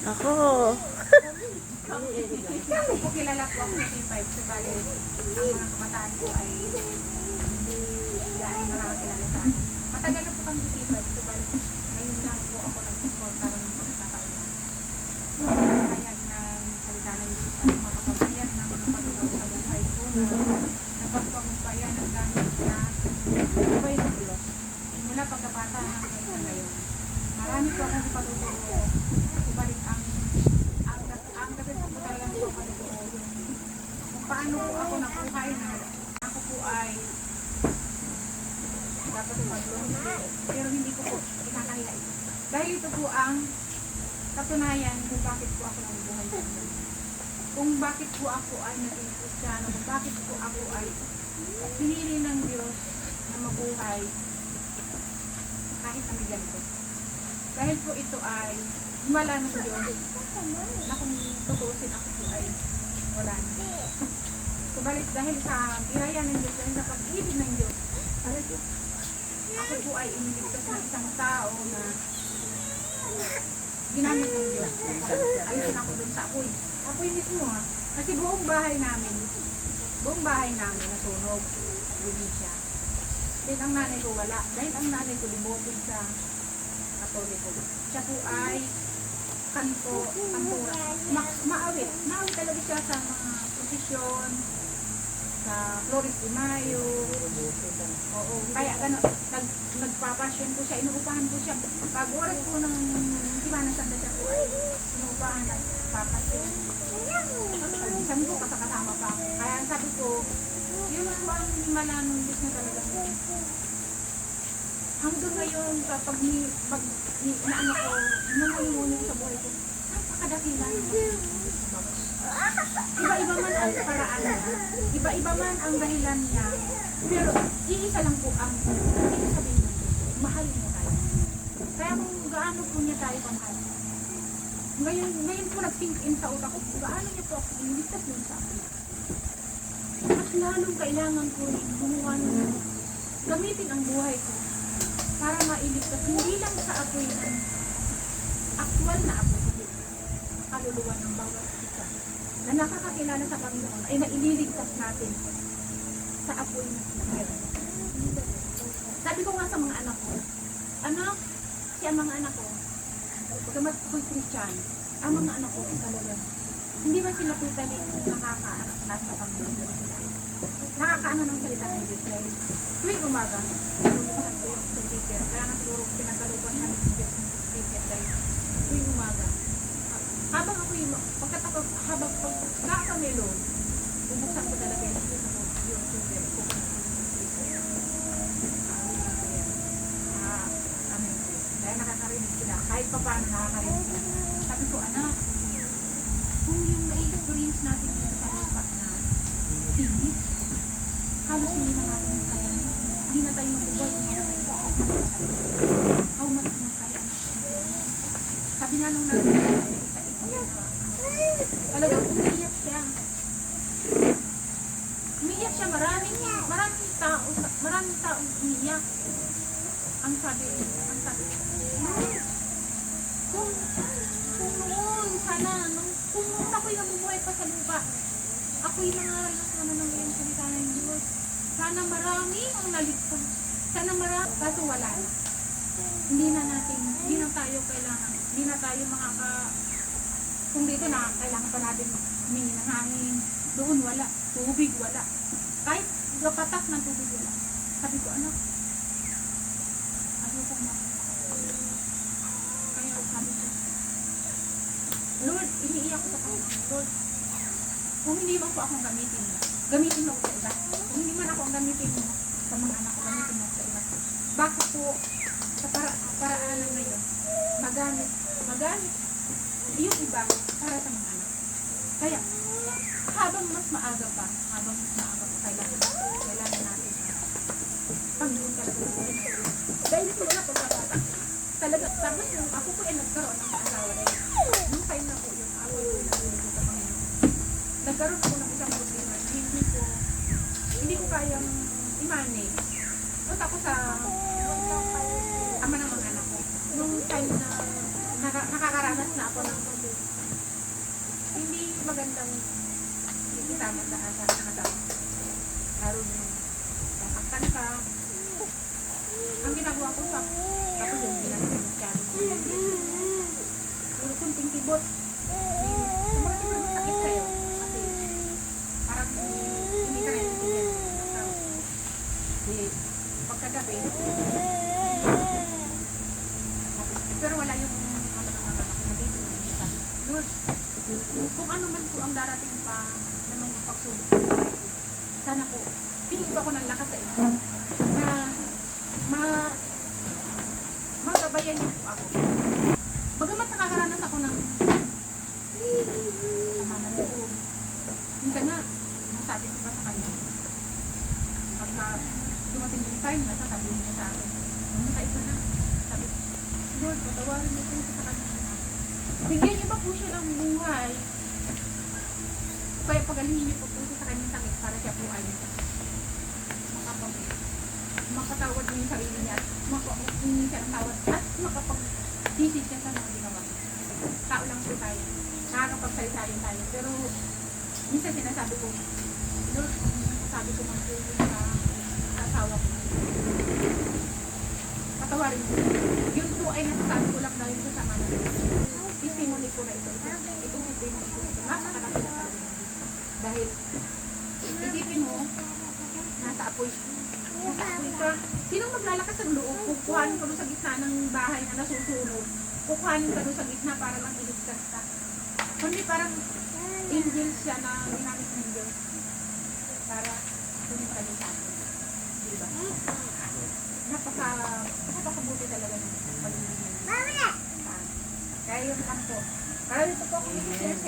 Ako. Ako kilala po ako sa T5. Sabali, ang mga kabataan ko ay hindi dahil nakakilala sa akin. Matagal na po kami sa T5. Sabali, ngayon lang po ako nag-sponsor ng pagkakaulan. Kaya ng salita ng Diyos at makapagbayad ng mga pagkakaw sa buhay ko na napagpagpayan ng gamit na buhay ng Diyos. Mula pagkabata hanggang ngayon. Marami po akong patuturo. Ibalik ang gagawin ko talaga po patuturo. Kung paano po ako nakuhay na ako po ay dapat mag-loan. Pero hindi ko po kinakahiya ito. Dahil ito po ang katunayan kung bakit po ako nabubuhay sa mundo. Kung bakit po ako ay naging Kristiyano, kung bakit po ako ay pinili ng Diyos na mabuhay kahit na may ganito. Dahil po ito ay himala ng Diyos na kung tutuusin ako po ay wala na. Subalit dahil sa biyaya ng Diyos, dahil sa pag-ibig ng Diyos, ako po ay iniligtas ng isang tao na ginamit ng Diyos. Alisin ako dun sa apoy. Apoy mismo ha. Kasi buong bahay namin nasunog. Hindi siya. Dahil ang nanay ko wala. Dahil ang nanay ko limopin sa Katoliko. Siya po ay kantura. Maawit. Maawit talaga siya sa mga posisyon, sa Flores de Mayo. Oo. Kaya nagpapasyon po siya. Inuupahan po siya. Pag oras po ng Semana Santa siya po ay inuupahan at papasyon. Sabi ko kasama pa ako. Kaya sabi ko, yun po ang himala ng Diyos na talaga. Hanggang ngayon, kapag inaano ko, namumuni ko sa buhay ko, napakadakila ng Diyos. Iba-iba man ang paraan niya, iba-iba man ang dahilan niya, pero iisa lang po ang ibig sabihin ng Diyos. Mahal niya tayo. Kaya kung gaano po niya tayo pamahal. Ngayon po nag-think in sa utak ko, gaano niya po ako iniligtas nun sa akin. At lalong kailangan ko rin gumawa ng gamitin ang buhay ko para mailigtas hindi lang sa apoy ng aktual na apoy, kaluluwa ng bawat isa na nakakakilala sa Panginoon ay naililigtas natin sa apoy ng Diyos. Sabi ko nga sa mga anak ko, ang mga anak ko, pagkamat ako'y Christian, ang mga anak ko ay talaga, hindi ba sila totally nakakaanak sa Panginoon? Nakakaano ng salita ng Diyos dahil tuwing umaga, lumukasan ko yung speaker. Kaya nga siguro pinagalupan namin ng Diyos ng speaker dahil tuwing umaga. Habang ako yung, habang pagkakamelo, bubuksan ko talaga yung Diyos ako, yung speaker ko. Dahil nakakarinig sila, kahit pa paano nakakarinig sila. Sabi ko, anak, kung yung na-experience natin dito sa lupa na tinis, halos hindi na natin kaya. Hindi na tayo mabubuhay. How much na kaya? Sabi nga nung natin, talagang umiiyak siya. Umiiyak siya, maraming taong umiiyak. Ang sabi, kung noon, sana, kung ako'y nabubuhay pa sa lupa, ako'y nangaral na ng iyong salita ng Diyos. Sana marami ang naligtas. Sana marami. Kaso wala na. Hindi na tayo kailangan. Hindi na tayo kung dito na, kailangan pa natin humingi ng hangin. Doon wala. Tubig wala. Kahit gapatak ng tubig wala. Sabi ko, anak, ayoko na. Kaya sabi ko, Lord, iniiyak ko sa Panginoon. Lord, kung hindi mo po akong gamitin mo sa iba. Kung hindi man ako ang gamitin mo sa mga anak ko, gamitin mo sa iba. Baka po, sa paraanan na yun, magamit yung iba para sa mga anak. Kaya, habang mas maaga pa, kailangan natin pagbuon talaga sa Panginoon. Dahil ito na pagkakata. Talaga, tapos yung ako po ay nagkaroon ng asawa dahil yung time na po yung ako ay nagulog sa Panginoon. Nagkaroon ako ng isang problema na hindi ko kayang i-manage. At ako sa ama ng mga anak ko. Nung time na nakakarami nagdanas na ako ng tubig. Hindi magandang ikisama sa asawa. Lalo yung sasaktan ka. Ang ginagawa ko sa tapos yung ginagawa ko siya. Puro kunting tibot. Yung mga tibot masakit sa'yo. Kasi parang hindi ka rin itigil. Pagkagabi, pero wala yung ano ng mga anak na dito. Lord, kung ano man po ang darating pa na mga pagsubok sa buhay ko, sana po, pinigil ako ng lakas sa inyo na magabayan niyo po ako. Bagamat nakakaranas ako ng sama ng loob. Minsan nga, masabi ko pa sa kanya, pagka dumating yung time na sasabihin niya sa akin, ito na. Sabi ko, Lord, patawarin niyo po sa kanya. Bigyan niyo ba po siya ng buhay? Kaya pagalingin niyo po siya sa kanyang sakit para siya po ay makapatawad niyo yung sarili niya at makapahingi siya ng tawad at makapag-sisi siya sa mga ginawa. Tao lang po tayo. Nakakapagsalita tayo. Pero minsan sinasabi ko, Lord, sabi ko man po sa asawa ko, patawarin mo. Yun po ay nasasabi ko lang dahil sa sama na testimony ko na ito. Itong testimony ko na ito. Napakalaki na talaga. Dahil isipin mo, nasa apoy ka. Sinong maglalakas ng loob? Kukuhanin ka doon sa gitna ng bahay na nasusunog. Kukuhanin ka doon sa gitna para lang iligtas ka. Kundi parang angel siya na ginamit ng Diyos para tumita doon sa akin. Diba? Napakabuti talaga ng pag-ibig. Kaya yun lang po. Para dito po ako mag-share